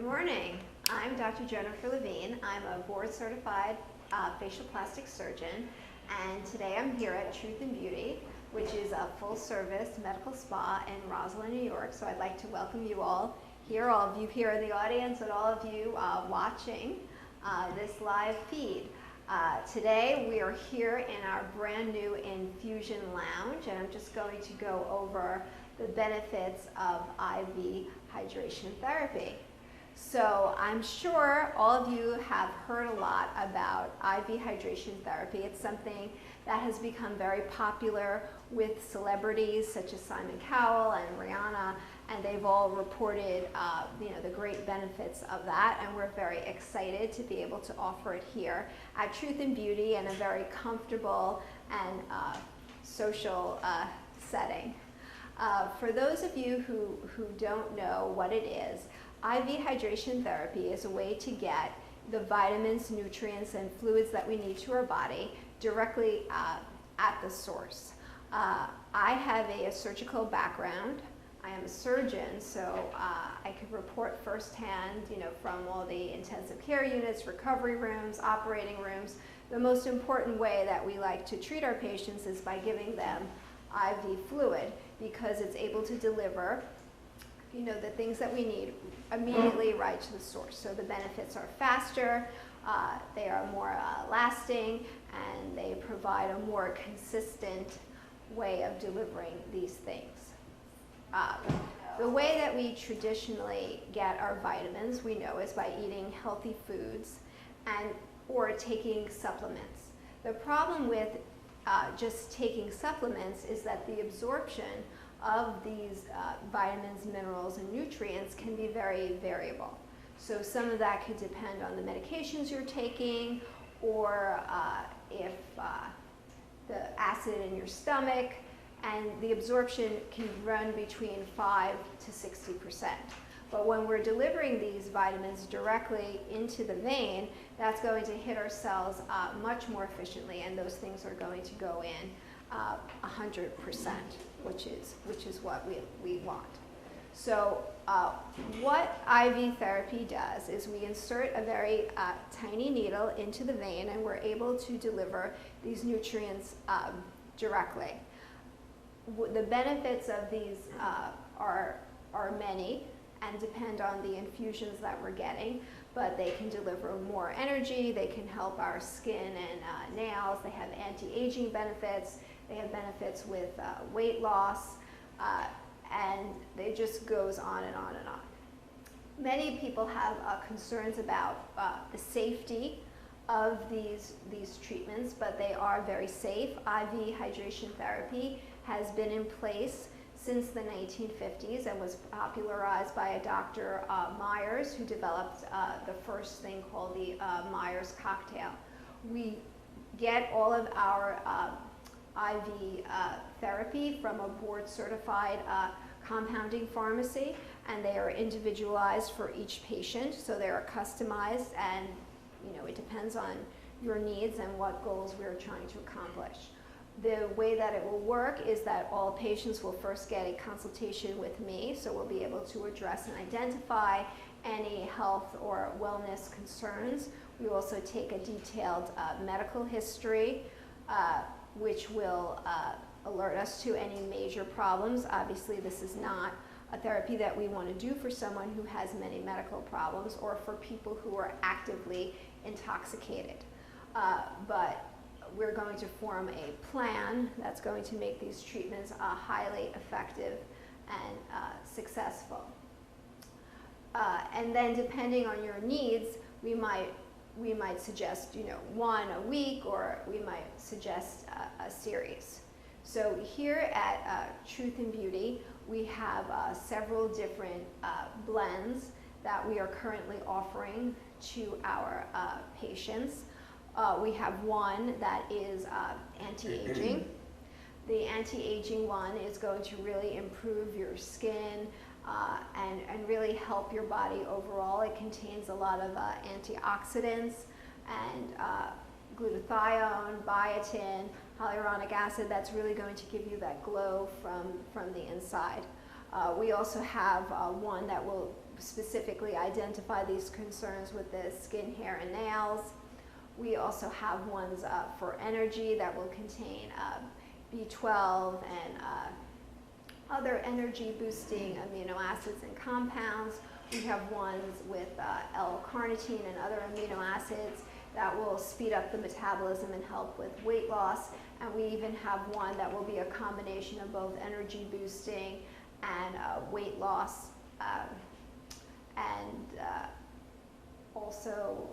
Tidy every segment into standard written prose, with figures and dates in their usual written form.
morning. I'm Dr. Jennifer Levine. I'm a board-certified facial plastic surgeon, and today I'm here at Truth and Beauty, which is a full-service medical spa in Roslyn, New York. So I'd like to welcome you all here, all of you here in the audience, and all of you watching this live feed. Today we are here in our brand new Infusion Lounge, and I'm just going to go over the benefits of IV hydration therapy. So I'm sure all of you have heard a lot about IV hydration therapy. It's something that has become very popular with celebrities such as Simon Cowell and Rihanna, and they've all reported the great benefits of that, and we're very excited to be able to offer it here at Truth and Beauty in a very comfortable and social setting. For those of you who don't know what it is, IV hydration therapy is a way to get the vitamins, nutrients, and fluids that we need to our body directly at the source. I have a surgical background. I am a surgeon, so I could report firsthand, from all the intensive care units, recovery rooms, operating rooms. The most important way that we like to treat our patients is by giving them IV fluid, because it's able to deliver the things that we need immediately right to the source. So the benefits are faster, they are more lasting, and they provide a more consistent way of delivering these things. The way that we traditionally get our vitamins, we know, is by eating healthy foods or taking supplements. The problem with just taking supplements is that the absorption of these vitamins, minerals, and nutrients can be very variable. So some of that could depend on the medications you're taking, or if the acid in your stomach, and the absorption can run between 5 to 60%. But when we're delivering these vitamins directly into the vein, that's going to hit our cells much more efficiently, and those things are going to go in 100%, which is what we want. So what IV therapy does is we insert a very tiny needle into the vein, and we're able to deliver these nutrients directly. The benefits of these are many and depend on the infusions that we're getting, but they can deliver more energy, they can help our skin and nails, they have anti-aging benefits, they have benefits with weight loss, and it just goes on and on and on. Many people have concerns about the safety of these treatments, but they are very safe. IV hydration therapy has been in place since the 1950s and was popularized by a Dr. Myers, who developed the first thing called the Myers cocktail. We get all of our IV therapy from a board-certified compounding pharmacy, and they are individualized for each patient, so they are customized, and it depends on your needs and what goals we're trying to accomplish. The way that it will work is that all patients will first get a consultation with me, so we'll be able to address and identify any health or wellness concerns. We also take a detailed medical history, which will alert us to any major problems. Obviously, this is not a therapy that we want to do for someone who has many medical problems or for people who are actively intoxicated. But we're going to form a plan that's going to make these treatments highly effective and successful. And then, depending on your needs, we might suggest one a week, or we might suggest a series. So here at Truth and Beauty, we have several different blends that we are currently offering to our patients. We have one that is anti-aging. The anti-aging one is going to really improve your skin and really help your body overall. It contains a lot of antioxidants and glutathione, biotin, hyaluronic acid. That's really going to give you that glow from the inside. We also have one that will specifically identify these concerns with the skin, hair, and nails. We also have ones for energy that will contain B12 and other energy boosting amino acids and compounds. We have ones with L-carnitine and other amino acids that will speed up the metabolism and help with weight loss. And we even have one that will be a combination of both energy boosting and weight loss, and also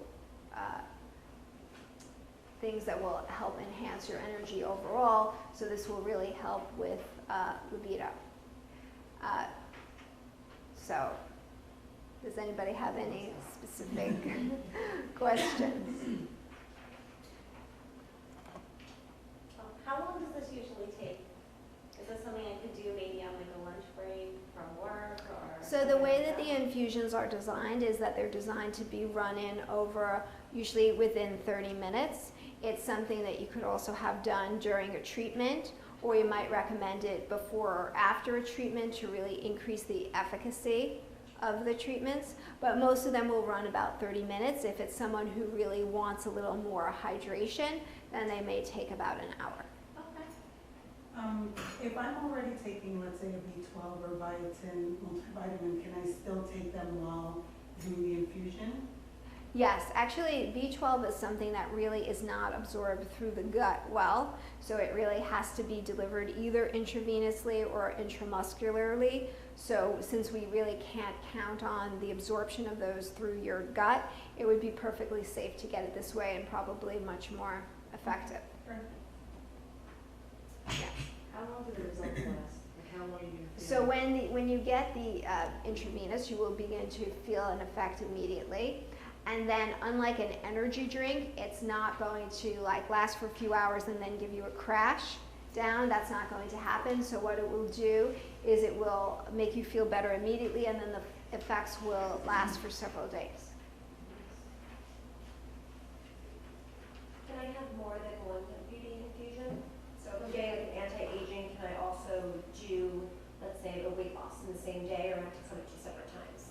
things that will help enhance your energy overall. So this will really help with libido. So does anybody have any specific questions? How long does this usually take? Is this something I could do maybe on like a lunch break from work or? So the way that the infusions are designed is that they're designed to be run in over usually within 30 minutes. It's something that you could also have done during a treatment, or you might recommend it before or after a treatment to really increase the efficacy of the treatments. But most of them will run about 30 minutes. If it's someone who really wants a little more hydration, then they may take about an hour. If I'm already taking, let's say, a B12 or biotin multivitamin, can I still take them while doing the infusion? Yes, actually B12 is something that really is not absorbed through the gut well, so it really has to be delivered either intravenously or intramuscularly. So since we really can't count on the absorption of those through your gut, it would be perfectly safe to get it this way and probably much more effective. Yeah. How long do the results last? Like how long do you feel? So when you get the intravenous, you will begin to feel an effect immediately. And then unlike an energy drink, it's not going to like last for a few hours and then give you a crash down. That's not going to happen. So what it will do is it will make you feel better immediately, and then the effects will last for several days. Can I have more than one beauty infusion? So if I'm getting like an anti-aging, can I also do, let's say, a weight loss in the same day, or I have to come at 2 separate times?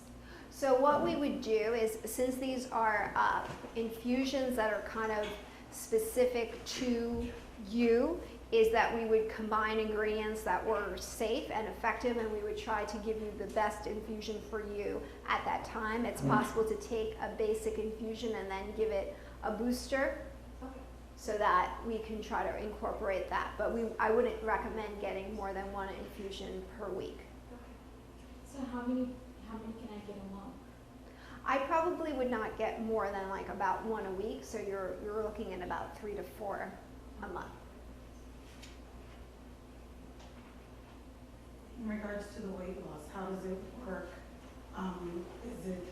So what we would do is, since these are infusions that are kind of specific to you, is that we would combine ingredients that were safe and effective, and we would try to give you the best infusion for you at that time. It's possible to take a basic infusion and then give it a booster, so that we can try to incorporate that. But I wouldn't recommend getting more than one infusion per week. So how many can I get a month? I probably would not get more than like about one a week, so you're looking at about 3 to 4 a month. In regards to the weight loss, how does it work? Is it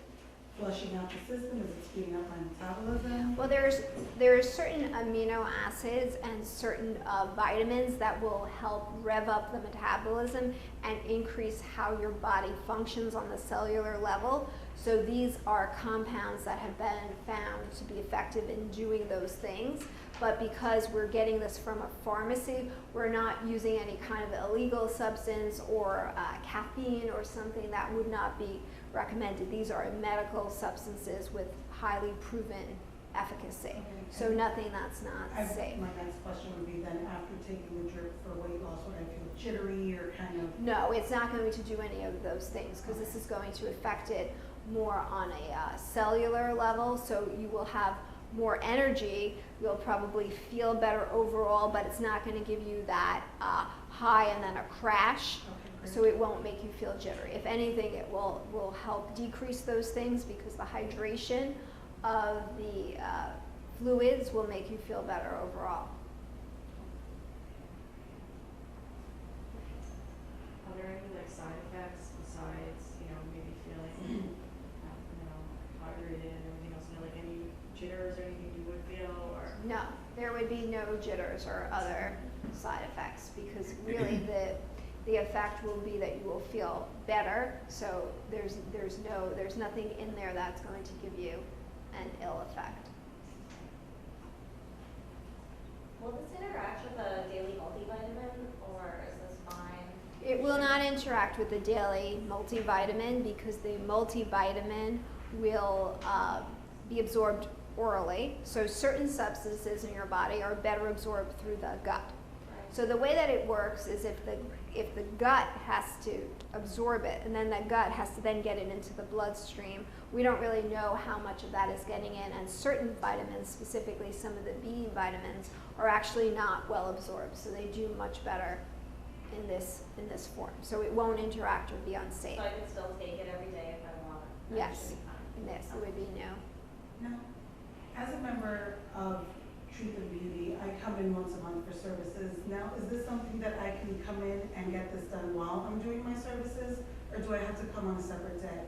flushing out the system? Is it speeding up my metabolism? Well, there's certain amino acids and certain vitamins that will help rev up the metabolism and increase how your body functions on the cellular level. So these are compounds that have been found to be effective in doing those things. But because we're getting this from a pharmacy, we're not using any kind of illegal substance or caffeine or something that would not be recommended. These are medical substances with highly proven efficacy. So nothing that's not safe. My next question would be then, after taking the drip for weight loss, would I feel jittery or kind of? No, it's not going to do any of those things, because this is going to affect it more on a cellular level. So you will have more energy, you'll probably feel better overall, but it's not going to give you that high and then a crash. So it won't make you feel jittery. If anything, it will help decrease those things, because the hydration of the fluids will make you feel better overall. Are there any like side effects besides, maybe feeling, hydrated and everything else? Like any jitters or anything you would feel, or? No, there would be no jitters or other side effects, because really the effect will be that you will feel better. So there's nothing in there that's going to give you an ill effect. Will this interact with a daily multivitamin, or is this fine? It will not interact with the daily multivitamin because the multivitamin will be absorbed orally. So certain substances in your body are better absorbed through the gut. So the way that it works is if the gut has to absorb it and then that gut has to then get it into the bloodstream, we don't really know how much of that is getting in, and certain vitamins, specifically some of the B vitamins, are actually not well absorbed, so they do much better in this form. So it won't interact or be unsafe. So I can still take it every day if I want it? That Yes, should be fine. in this it would be new. Now, as a member of Truth and Beauty, I come in once a month for services. Now, is this something that I can come in and get this done while I'm doing my services, or do I have to come on a separate day?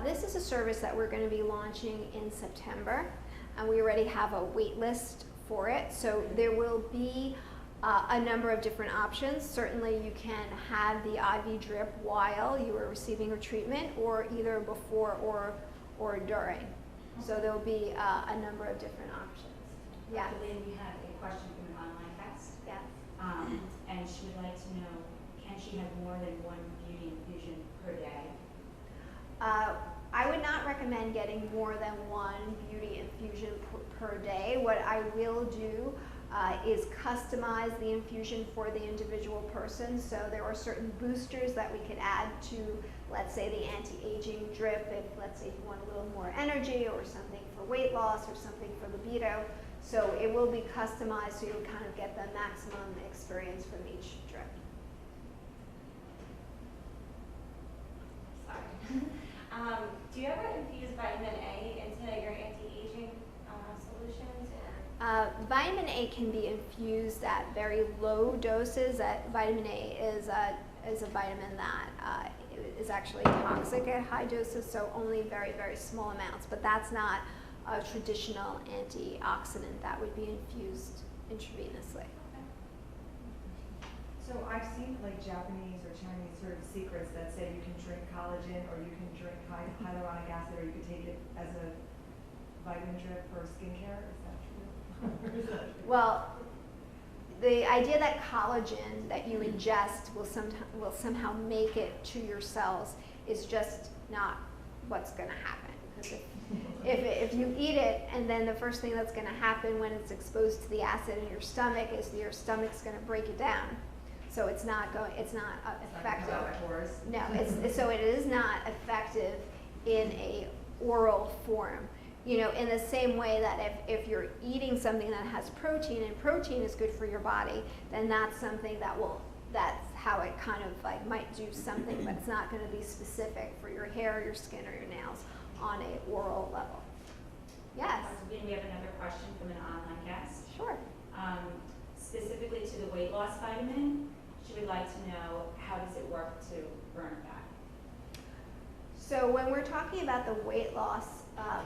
This is a service that we're going to be launching in September, and we already have a wait list for it. So there will be a number of different options. Certainly you can have the IV drip while you are receiving a treatment, or either before or during. So there will be a number of different options. Yeah. Lynn, we have a question from an online text, Yeah. and she would like to know, can she have more than one beauty infusion per day? I would not recommend getting more than one beauty infusion per day. What I will do is customize the infusion for the individual person. So there are certain boosters that we could add to, let's say, the anti-aging drip, if let's say you want a little more energy, or something for weight loss, or something for libido. So it will be customized so you'll kind of get the maximum experience from each drip. Sorry. Do you ever infuse vitamin A into your anti-aging solutions? Vitamin A can be infused at very low doses. Vitamin A is a vitamin that is actually toxic at high doses, so only very, very small amounts. But that's not a traditional antioxidant that would be infused intravenously. So I've seen like Japanese or Chinese sort of secrets that say you can drink collagen, or you can drink hyaluronic acid, or you can take it as a vitamin drip for skincare. Is that true? Or is that true? Well, the idea that collagen that you ingest will somehow make it to your cells is just not what's going to happen. Because if you eat it, and then the first thing that's going to happen when it's exposed to the acid in your stomach is your stomach's going to break it down. So it's not effective. No, so it is not effective in a oral form. You know, in the same way that if you're eating something that has protein, and protein is good for your body, then that's something that's how it kind of like might do something, but it's not going to be specific for your hair, your skin, or your nails on a oral level. Yes? We have another question from an online guest. Sure. Specifically to the weight loss vitamin, she would like to know, how does it work to burn fat? So when we're talking about the weight loss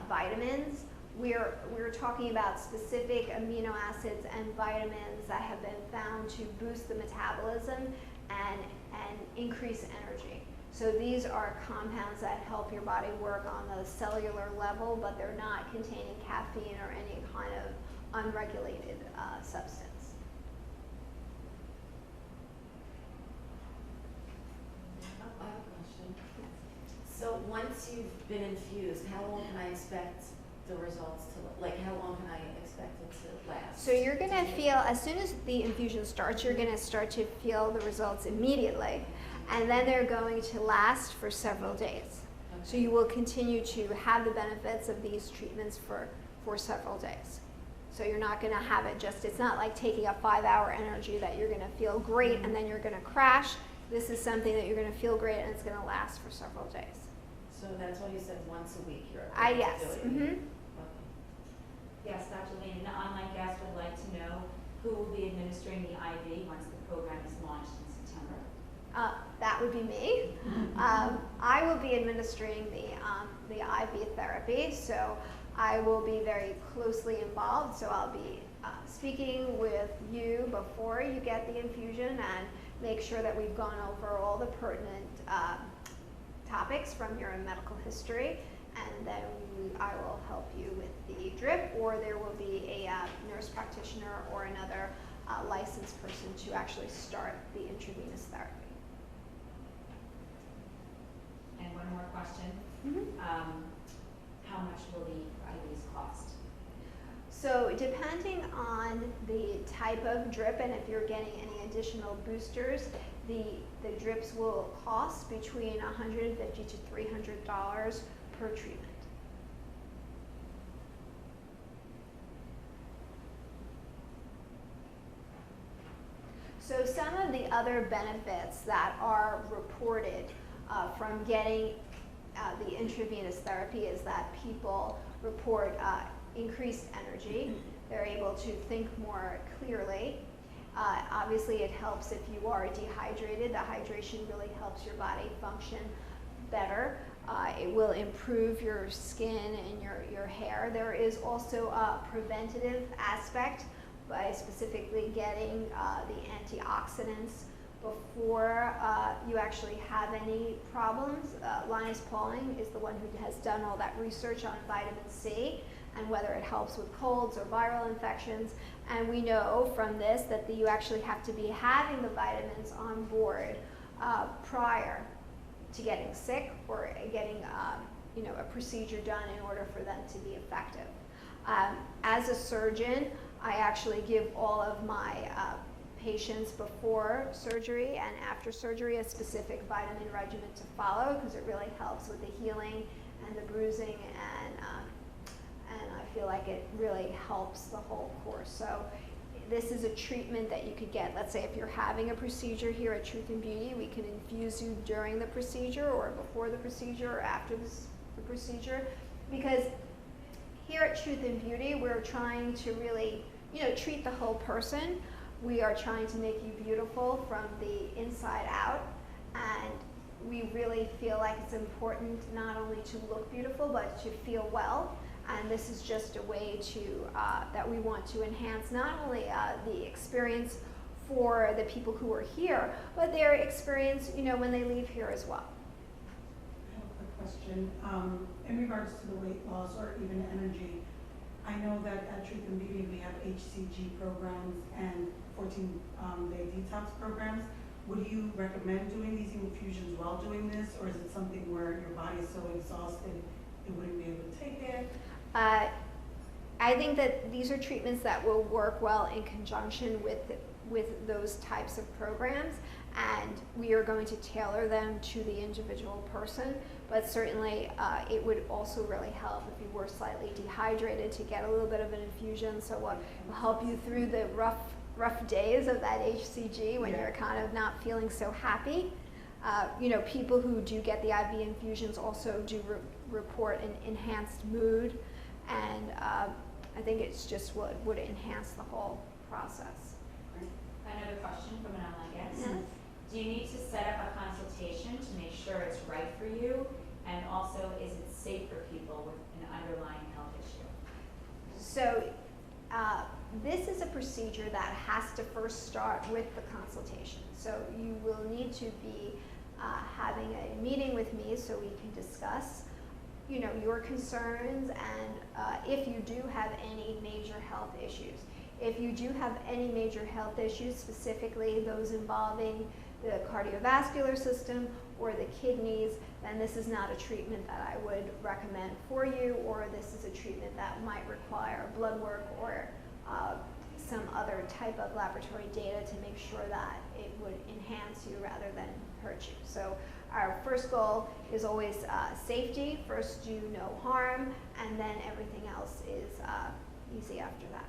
vitamins, we're talking about specific amino acids and vitamins that have been found to boost the metabolism and increase energy. So these are compounds that help your body work on the cellular level, but they're not containing caffeine or any kind of unregulated substance. I have a question. So once you've been infused, how long can I expect the results to, like how long can I expect it to last? So you're going to feel, as soon as the infusion starts, you're going to start to feel the results immediately. And then they're going to last for several days. So you will continue to have the benefits of these treatments for several days. So you're not going to have it just, it's not like taking a 5-hour energy that you're going to feel great and then you're going to crash. This is something that you're going to feel great and it's going to last for several days. So that's why you said once a week you're Yes. to do it? Mm-hmm. Okay. Yes, Dr. Lane, an online guest would like to know who will be administering the IV once the program is launched in September. That would be me. I will be administering the IV therapy, so I will be very closely involved. So I'll be speaking with you before you get the infusion and make sure that we've gone over all the pertinent topics from your medical history, and then I will help you with the drip, or there will be a nurse practitioner or another licensed person to actually start the intravenous therapy. And one more question. How much will the IVs cost? So depending on the type of drip and if you're getting any additional boosters, the drips will cost between $150 to $300 per treatment. So some of the other benefits that are reported from getting the intravenous therapy is that people report increased energy. They're able to think more clearly. Obviously, it helps if you are dehydrated. The hydration really helps your body function better. It will improve your skin and your hair. There is also a preventative aspect by specifically getting the antioxidants before you actually have any problems. Linus Pauling is the one who has done all that research on vitamin C and whether it helps with colds or viral infections. And we know from this that you actually have to be having the vitamins on board prior to getting sick or getting a procedure done in order for them to be effective. As a surgeon, I actually give all of my patients before surgery and after surgery a specific vitamin regimen to follow because it really helps with the healing and the bruising, and I feel like it really helps the whole course. So this is a treatment that you could get. Let's say if you're having a procedure here at Truth and Beauty, we can infuse you during the procedure or before the procedure or after the procedure, because here at Truth and Beauty, we're trying to really, treat the whole person. We are trying to make you beautiful from the inside out, and we really feel like it's important not only to look beautiful, but to feel well. And this is just a way to that we want to enhance not only the experience for the people who are here, but their experience, when they leave here as well. I have a quick question. In regards to the weight loss or even energy, I know that at Truth and Beauty we have HCG programs and 14-day detox programs. Would you recommend doing these infusions while doing this, or is it something where your body is so exhausted you wouldn't be able to take it? I think that these are treatments that will work well in conjunction with those types of programs, and we are going to tailor them to the individual person. But certainly it would also really help if you were slightly dehydrated to get a little bit of an infusion, so what will help you through the rough days of that HCG when you're kind of not feeling so happy. People who do get the IV infusions also do report an enhanced mood, and I think it's just what would enhance the whole process. Another question from an online guest. Yes. Do you need to set up a consultation to make sure it's right for you? And also, is it safe for people with an underlying health issue? So this is a procedure that has to first start with the consultation. So you will need to be having a meeting with me so we can discuss your concerns, and if you do have any major health issues. If you do have any major health issues, specifically those involving the cardiovascular system or the kidneys, then this is not a treatment that I would recommend for you, or this is a treatment that might require blood work or some other type of laboratory data to make sure that it would enhance you rather than hurt you. So our first goal is always safety. First, do no harm, and then everything else is easy after that.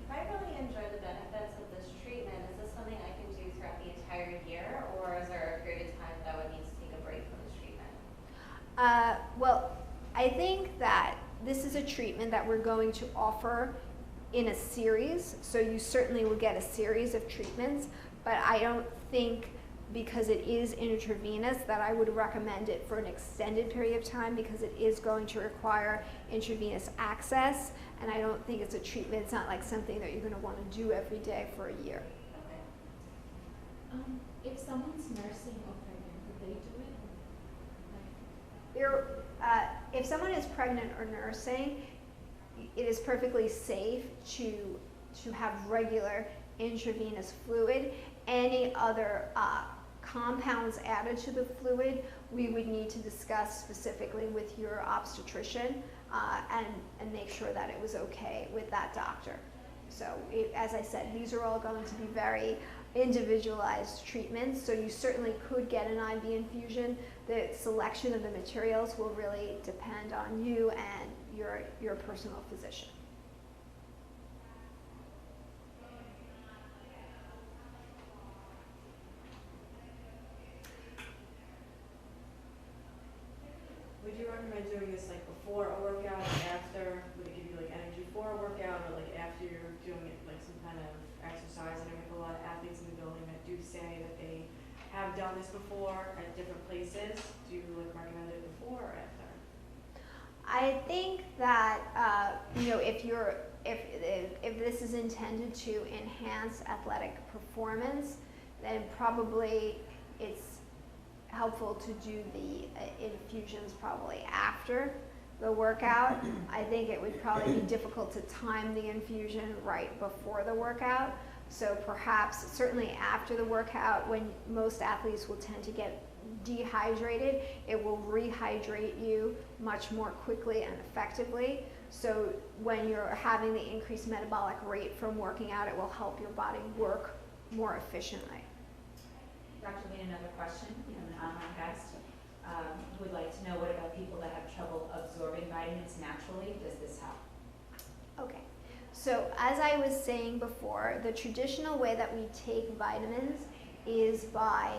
If I really enjoy the benefits of this treatment, is this something I can do throughout the entire year, or is there a period of time that I would need to take a break from this treatment? Well, I think that this is a treatment that we're going to offer in a series, so you certainly will get a series of treatments, but I don't think, because it is intravenous, that I would recommend it for an extended period of time, because it is going to require intravenous access, and I don't think it's a treatment. It's not like something that you're going to want to do every day for a year. If someone's nursing or pregnant, would they do it? If someone is pregnant or nursing, it is perfectly safe to to have regular intravenous fluid. Any other compounds added to the fluid, we would need to discuss specifically with your obstetrician and make sure that it was okay with that doctor. So as I said, these are all going to be very individualized treatments, so you certainly could get an IV infusion. The selection of the materials will really depend on you and your personal physician. Would you recommend doing this like before a workout or after? Would it give you like energy for a workout or like after you're doing it, like some kind of exercise? And we have a lot of athletes in the building that do say that they have done this before at different places. Do you like recommend it before or after? I think that if this is intended to enhance athletic performance, then probably it's helpful to do the infusions probably after the workout. I think it would probably be difficult to time the infusion right before the workout. So perhaps certainly after the workout, when most athletes will tend to get dehydrated, it will rehydrate you much more quickly and effectively. So when you're having the increased metabolic rate from working out, it will help your body work more efficiently. Dr. Levine, another question from an online guest. Would like to know, what about people that have trouble absorbing vitamins naturally? Does this help? Okay, so as I was saying before, the traditional way that we take vitamins is by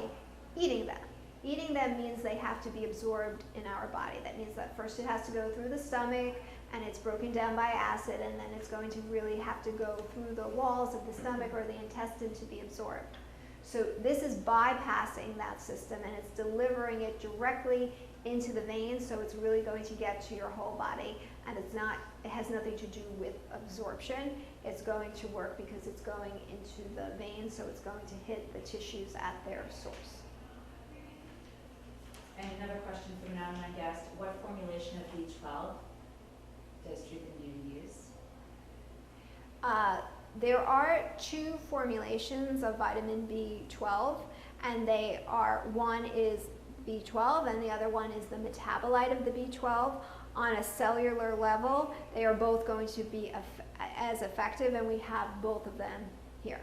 eating them. Eating them means they have to be absorbed in our body. That means that first it has to go through the stomach, and it's broken down by acid, and then it's going to really have to go through the walls of the stomach or the intestine to be absorbed. So this is bypassing that system, and it's delivering it directly into the veins, so it's really going to get to your whole body, and it has nothing to do with absorption. It's going to work because it's going into the veins, so it's going to hit the tissues at their source. And another question from an online guest. What formulation of B12 does Truth and Beauty use? There are two formulations of vitamin B12, and they are, one is B12 and the other one is the metabolite of the B12. On a cellular level, they are both going to be as effective, and we have both of them here.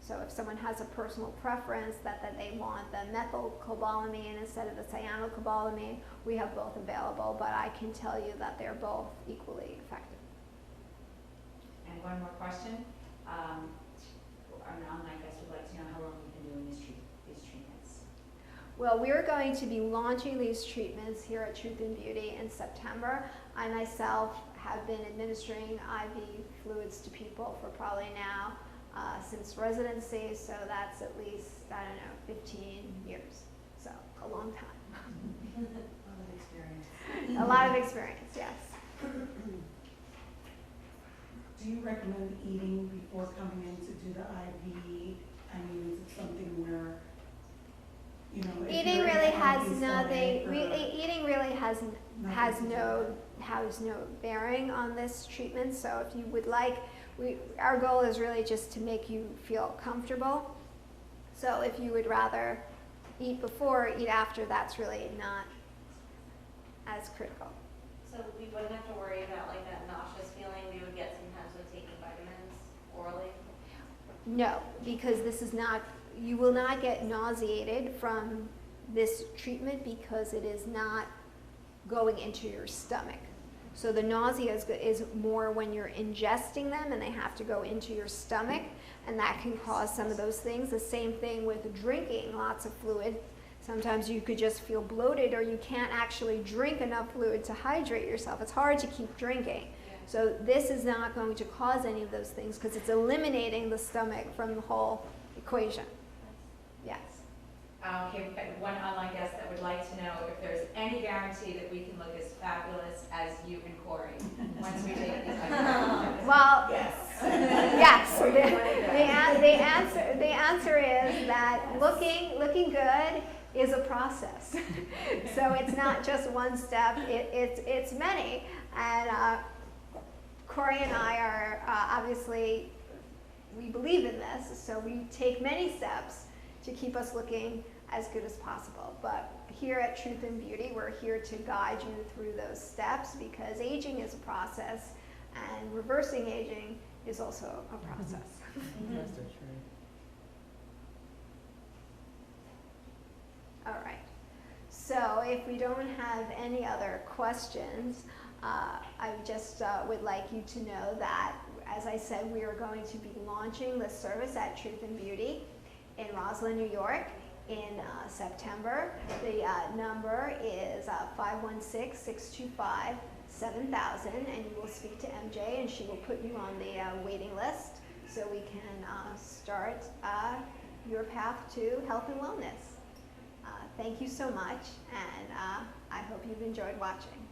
So if someone has a personal preference that they want the methylcobalamin instead of the cyanocobalamin, we have both available, but I can tell you that they're both equally effective. And one more question. An online guest would like to know how long you've been doing these treatments. Well, we're going to be launching these treatments here at Truth and Beauty in September. I myself have been administering IV fluids to people for probably now since residency, so that's at least, 15 years. So a long time. A lot of experience. A lot of experience, yes. Do you recommend eating before coming in to do the IV? I mean, is it something where, if Eating you're in really a has healthy nothing. stomach or Eating really has nothing to no bearing on this treatment. So if you would like, our goal is really just to make you feel comfortable. So if you would rather eat before or eat after, that's really not as critical. So we wouldn't have to worry about like that nauseous feeling we would get sometimes with taking vitamins orally? No, because this is not, you will not get nauseated from this treatment because it is not going into your stomach. So the nausea is more when you're ingesting them and they have to go into your stomach, and that can cause some of those things. The same thing with drinking lots of fluid. Sometimes you could just feel bloated, or you can't actually drink enough fluid to hydrate yourself. It's hard to keep drinking. So this is not going to cause any of those things because it's eliminating the stomach from the whole equation. Yes. Okay, we've got one online guest that would like to know if there's any guarantee that we can look as fabulous as you and Cori once we take these vitamins. Well, Yes. yes. The answer is that looking good is a process. So it's not just one step, it's many. And Cori and I are obviously we believe in this, so we take many steps to keep us looking as good as possible. But here at Truth and Beauty, we're here to guide you through those steps, because aging is a process and reversing aging is also a process. All right. So if we don't have any other questions, I just would like you to know that, as I said, we are going to be launching the service at Truth and Beauty in Roslyn, New York in September. The number is 516-625-7000, and you will speak to MJ and she will put you on the waiting list so we can start your path to health and wellness. Thank you so much, and I hope you've enjoyed watching.